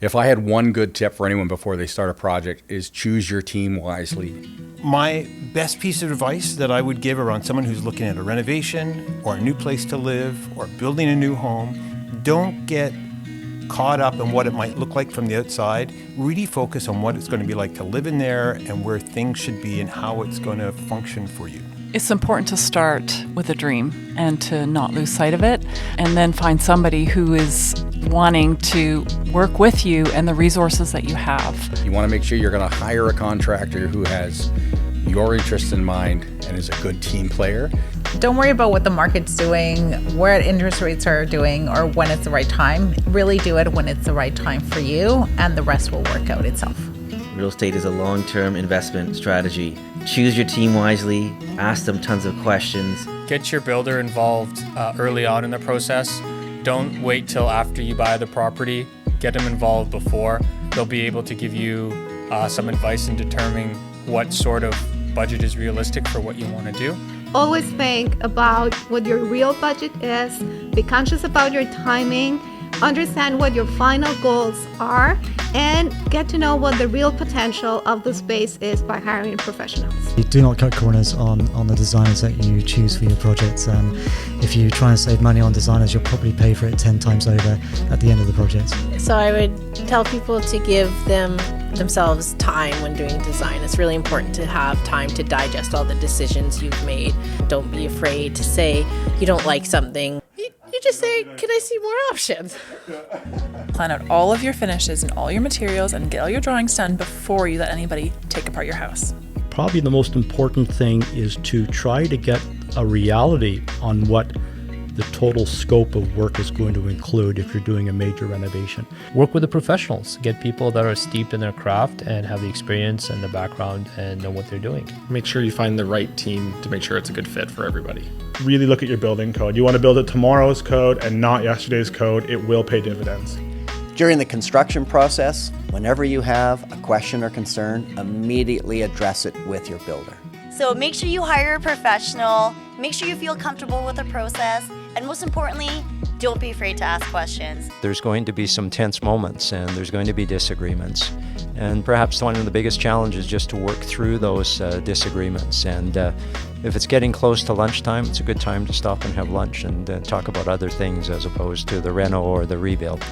If I had one good tip for anyone before they start a project, is choose your team wisely. My best piece of advice that I would give around someone who's looking at a renovation or a new place to live or building a new home, don't get caught up in what it might look like from the outside. Really focus on what it's going to be like to live in there and where things should be and how it's going to function for you. It's important to start with a dream and to not lose sight of it, and then find somebody who is wanting to work with you and the resources that you have. You want to make sure you're going to hire a contractor who has your interests in mind and is a good team player. Don't worry about what the market's doing, where interest rates are doing, or when it's the right time. Really do it when it's the right time for you, and the rest will work out itself. Real estate is a long-term investment strategy. Choose your team wisely, ask them tons of questions. Get your builder involved early on in the process. Don't wait till after you buy the property. Get them involved before. They'll be able to give you some advice in determining what sort of budget is realistic for what you want to do. Always think about what your real budget is, be conscious about your timing, understand what your final goals are, and get to know what the real potential of the space is by hiring professionals. You do not cut corners on the designers that you choose for your projects. If you try and save money on designers, you'll probably pay for it 10 times over at the end of the project. So I would tell people to give themselves time when doing design. It's really important to have time to digest all the decisions you've made. Don't be afraid to say you don't like something. You just say, can I see more options? Plan out all of your finishes and all your materials and get all your drawings done before you let anybody take apart your house. Probably the most important thing is to try to get a reality on what the total scope of work is going to include if you're doing a major renovation. Work with the professionals. Get people that are steeped in their craft and have the experience and the background and know what they're doing. Make sure you find the right team to make sure it's a good fit for everybody. Really look at your building code. You want to build it tomorrow's code and not yesterday's code. It will pay dividends. During the construction process, whenever you have a question or concern, immediately address it with your builder. So make sure you hire a professional, make sure you feel comfortable with the process, and most importantly, don't be afraid to ask questions. There's going to be some tense moments and there's going to be disagreements. And perhaps one of the biggest challenges is just to work through those disagreements. And if it's getting close to lunchtime, it's a good time to stop and have lunch and talk about other things as opposed to the reno or the rebuild.